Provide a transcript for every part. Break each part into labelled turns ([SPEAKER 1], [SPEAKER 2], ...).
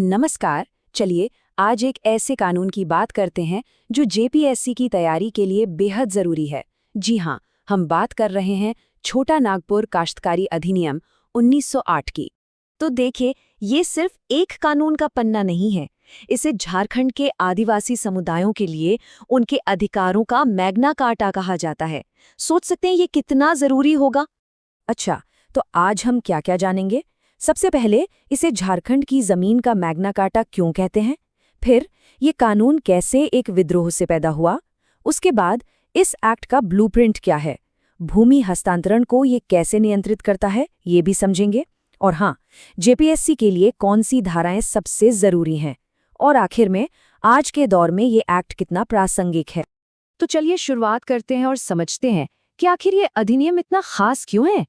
[SPEAKER 1] नमस्कार। चलिए आज एक ऐसे कानून की बात करते हैं जो जेपीएससी की तैयारी के लिए बेहद जरूरी है। जी हाँ, हम बात कर रहे हैं छोटा नागपुर काश्तकारी अधिनियम 1908 की। तो देखिए, ये सिर्फ एक कानून का पन्ना नहीं है। इसे झारखंड के आदिवासी समुदायों के लिए उनके अधिकारों का मैग्ना कार्टा कहा जाता है। सोच सकते हैं ये कितना जरूरी होगा। अच्छा, तो आज हम क्या-क्या जानेंगे? सबसे पहले इसे झारखंड की जमीन का मैग्ना कार्टा क्यों कहते हैं, फिर ये कानून कैसे एक विद्रोह से पैदा हुआ, उसके बाद इस एक्ट का ब्लूप्रिंट क्या है, भूमि हस्तांतरण को ये कैसे नियंत्रित करता है ये भी समझेंगे, और हाँ, जेपीएससी के लिए कौन सी धाराएं सबसे जरूरी हैं, और आखिर में आज के दौर में ये एक्ट कितना प्रासंगिक है। तो चलिए शुरुआत करते हैं और समझते हैं कि आखिर ये अधिनियम इतना खास क्यों है।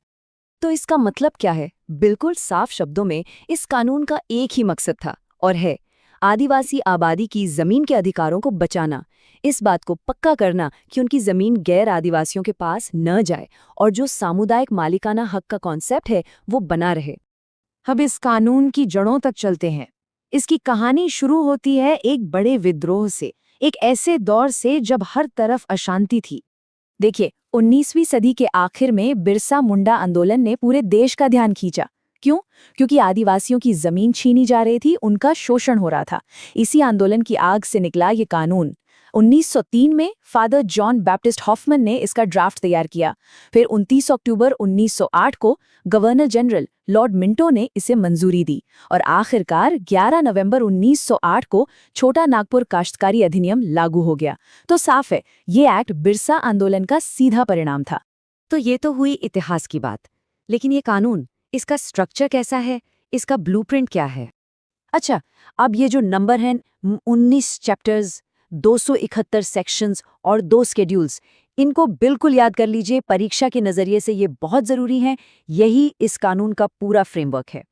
[SPEAKER 1] तो इसका मतलब क्या है? बिल्कुल साफ शब्दों में इस कानून का एक ही मकसद था और है आदिवासी आबादी की जमीन के अधिकारों को बचाना, इस बात को पक्का करना कि उनकी जमीन गैर आदिवासियों के पास न जाए और जो सामुदायिक मालिकाना हक का कॉन्सेप्ट है वो बना रहे। अब इस कानून की जड़ों तक चलते हैं। इसकी कहानी शुरू होती है एक बड़े विद्रोह से, एक ऐसे दौर से जब हर तरफ अशांति थी। देखिए, 19वीं सदी के आखिर में बिरसा मुंडा आंदोलन ने पूरे देश का ध्यान खींचा। क्यों? क्योंकि आदिवासियों की जमीन छीनी जा रही थी, उनका शोषण हो रहा था। इसी आंदोलन की आग से निकला ये कानून। 1903 में फादर जॉन बैप्टिस्ट हॉफमैन ने इसका ड्राफ्ट तैयार किया। फिर 29 अक्टूबर 1908 को गवर्नर जनरल लॉर्ड मिंटो ने इसे मंजूरी दी और आखिरकार 11 नवंबर 1908 को छोटा नागपुर काश्तकारी अधिनियम लागू हो गया। तो साफ है, ये एक्ट बिरसा आंदोलन का सीधा परिणाम था। तो ये तो हुई इतिहास की बात, लेकिन ये कानून, इसका स्ट्रक्चर कैसा है, इसका ब्लूप्रिंट क्या है? अच्छा, अब ये जो नंबर हैं, 19 चैप्टर्स, 271 सेक्शंस और 2 शेड्यूल्स, इनको बिल्कुल याद कर लीजिए। परीक्षा के नज़रिए से ये बहुत ज़रूरी हैं। यही इस कानून का पूरा फ्रेमवर्क है।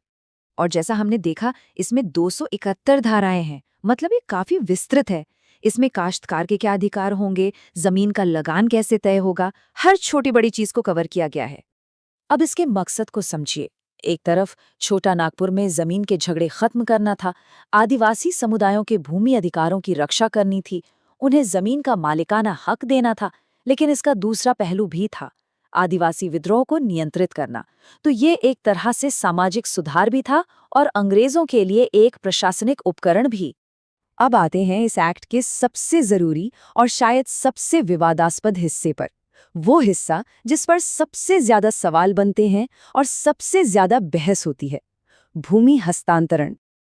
[SPEAKER 1] और जैसा हमने देखा, इसमें 271 धाराएं हैं, मतलब ये काफ़ी विस्तृत है। इसमें काश्तकार के क्या अधिकार होंगे, ज़मीन का लगान कैसे तय होगा, हर छोटी बड़ी चीज़ को कवर किया गया है। अब इसके मकसद को समझिए। एक तरफ छोटा नागपुर में जमीन के झगड़े खत्म करना था, आदिवासी समुदायों के भूमि अधिकारों की रक्षा करनी थी, उन्हें जमीन का मालिकाना हक देना था। लेकिन इसका दूसरा पहलू भी था, आदिवासी विद्रोह को नियंत्रित करना। तो ये एक तरह से सामाजिक सुधार भी था और अंग्रेजों के लिए एक प्रशासनिक उपकरण भी। अब आते हैं इस एक्ट के सबसे जरूरी और शायद सबसे विवादास्पद हिस्से पर, वो हिस्सा जिस पर सबसे ज्यादा सवाल बनते हैं और सबसे ज्यादा बहस होती है, भूमि हस्तांतरण।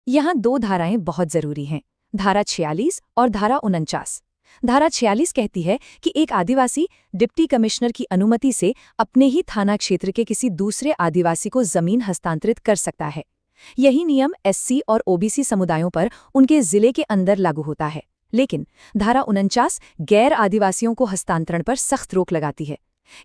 [SPEAKER 1] यहाँ 2 धाराएं बहुत जरूरी हैं, धारा 46 और धारा 49। धारा 46 कहती है कि एक आदिवासी डिप्टी कमिश्नर की अनुमति से अपने ही थाना क्षेत्र के किसी दूसरे आदिवासी को जमीन हस्तांतरित कर सकता है। यही नियम एससी और ओबीसी समुदायों पर उनके जिले के अंदर लागू होता है। लेकिन धारा 49 गैर आदिवासियों को हस्तांतरण पर सख्त रोक लगाती है।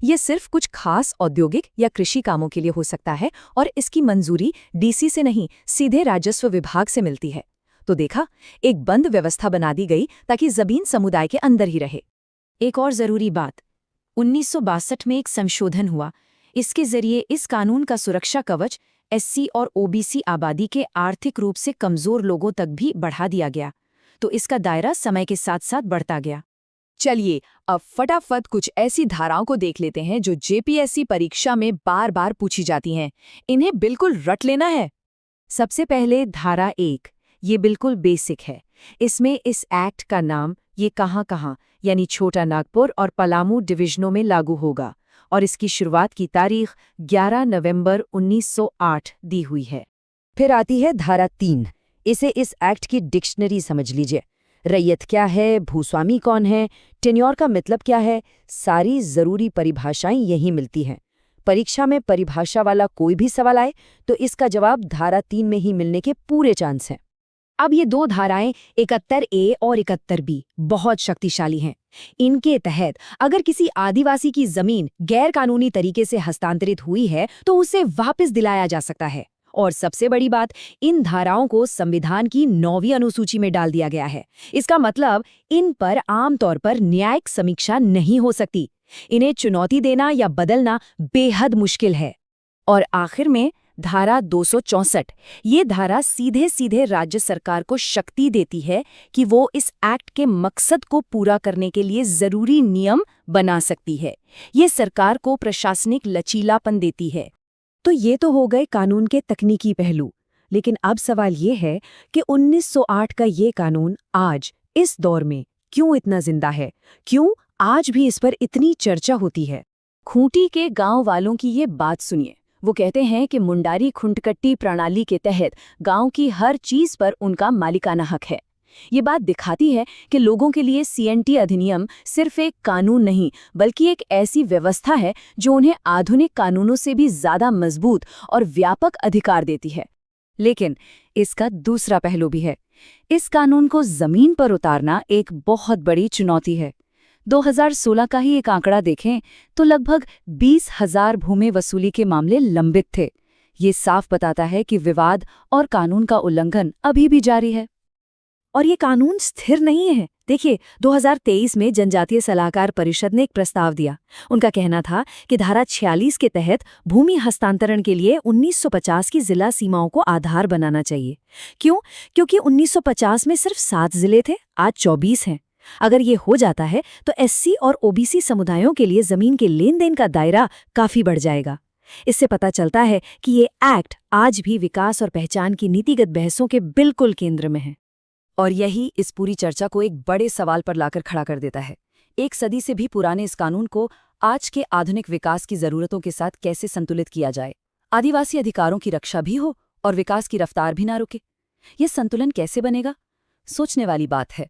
[SPEAKER 1] ये सिर्फ कुछ खास औद्योगिक या कृषि कामों के लिए हो सकता है और इसकी मंजूरी डीसी से नहीं, सीधे राजस्व विभाग से मिलती है। तो देखा, एक बंद व्यवस्था बना दी गई ताकि जमीन समुदाय के अंदर ही रहे। एक और जरूरी बात, 1962 में एक संशोधन हुआ। इसके जरिए इस कानून का सुरक्षा कवच एससी और ओबीसी आबादी के आर्थिक रूप से कमजोर लोगों तक भी बढ़ा दिया गया। तो इसका दायरा समय के साथ साथ बढ़ता गया। चलिए अब फटाफट कुछ ऐसी धाराओं को देख लेते हैं जो जेपीएससी परीक्षा में बार बार पूछी जाती हैं। इन्हें बिल्कुल रट लेना है। सबसे पहले धारा 1, ये बिल्कुल बेसिक है। इसमें इस एक्ट का नाम ये कहाँ यानी छोटा नागपुर और पलामू डिवीजनों में लागू होगा और इसकी शुरुआत की तारीख 11 नवंबर 1908 दी हुई है। फिर आती है धारा 3, इसे इस एक्ट की डिक्शनरी समझ लीजिए। रैयत क्या है, भूस्वामी कौन है, टेन्योर का मतलब क्या है, सारी जरूरी परिभाषाएं यहीं मिलती हैं। परीक्षा में परिभाषा वाला कोई भी सवाल आए तो इसका जवाब धारा 3 में ही मिलने के पूरे चांस हैं। अब ये 2 धाराएं 71A और 71B बहुत शक्तिशाली हैं। इनके तहत अगर किसी आदिवासी की जमीन गैर कानूनी तरीके से हस्तांतरित हुई है तो उसे वापस दिलाया जा सकता है। और सबसे बड़ी बात, इन धाराओं को संविधान की 9वीं अनुसूची में डाल दिया गया है। इसका मतलब इन पर आमतौर पर न्यायिक समीक्षा नहीं हो सकती। इन्हें चुनौती देना या बदलना बेहद मुश्किल है। और आखिर में धारा 264। ये धारा सीधे सीधे राज्य सरकार को शक्ति देती है कि वो इस एक्ट के मकसद को पूरा करने के लिए जरूरी नियम बना सकती है। ये सरकार को प्रशासनिक लचीलापन देती है। तो ये तो हो गए कानून के तकनीकी पहलू, लेकिन अब सवाल ये है कि 1908 का ये कानून आज इस दौर में क्यों इतना जिंदा है? क्यों आज भी इस पर इतनी चर्चा होती है? खूंटी के गांव वालों की ये बात सुनिए। वो कहते हैं कि मुंडारी खुंटकट्टी प्रणाली के तहत गांव की हर चीज पर उनका मालिकाना हक है। ये बात दिखाती है कि लोगों के लिए सीएनटी अधिनियम सिर्फ एक कानून नहीं, बल्कि एक ऐसी व्यवस्था है जो उन्हें आधुनिक कानूनों से भी ज्यादा मजबूत और व्यापक अधिकार देती है। लेकिन इसका दूसरा पहलू भी है। इस कानून को जमीन पर उतारना एक बहुत बड़ी चुनौती है। 2016 का ही एक आंकड़ा देखें तो लगभग 20,000 भूमि वसूली के मामले लंबित थे। ये साफ बताता है कि विवाद और कानून का उल्लंघन अभी भी जारी है। और ये कानून स्थिर नहीं है। देखिए, 2023 में जनजातीय सलाहकार परिषद ने एक प्रस्ताव दिया। उनका कहना था कि धारा 46 के तहत भूमि हस्तांतरण के लिए 1950 की जिला सीमाओं को आधार बनाना चाहिए। क्यों? क्योंकि 1950 में सिर्फ 7 जिले थे, आज 24 हैं। अगर ये हो जाता है तो एससी और ओबीसी समुदायों के लिए जमीन के लेन देन का दायरा काफी बढ़ जाएगा। इससे पता चलता है कि ये एक्ट आज भी विकास और पहचान की नीतिगत बहसों के बिल्कुल केंद्र में है। और यही इस पूरी चर्चा को एक बड़े सवाल पर लाकर खड़ा कर देता है। एक सदी से भी पुराने इस कानून को आज के आधुनिक विकास की जरूरतों के साथ कैसे संतुलित किया जाए? आदिवासी अधिकारों की रक्षा भी हो और विकास की रफ्तार भी ना रुके। ये संतुलन कैसे बनेगा? सोचने वाली बात है।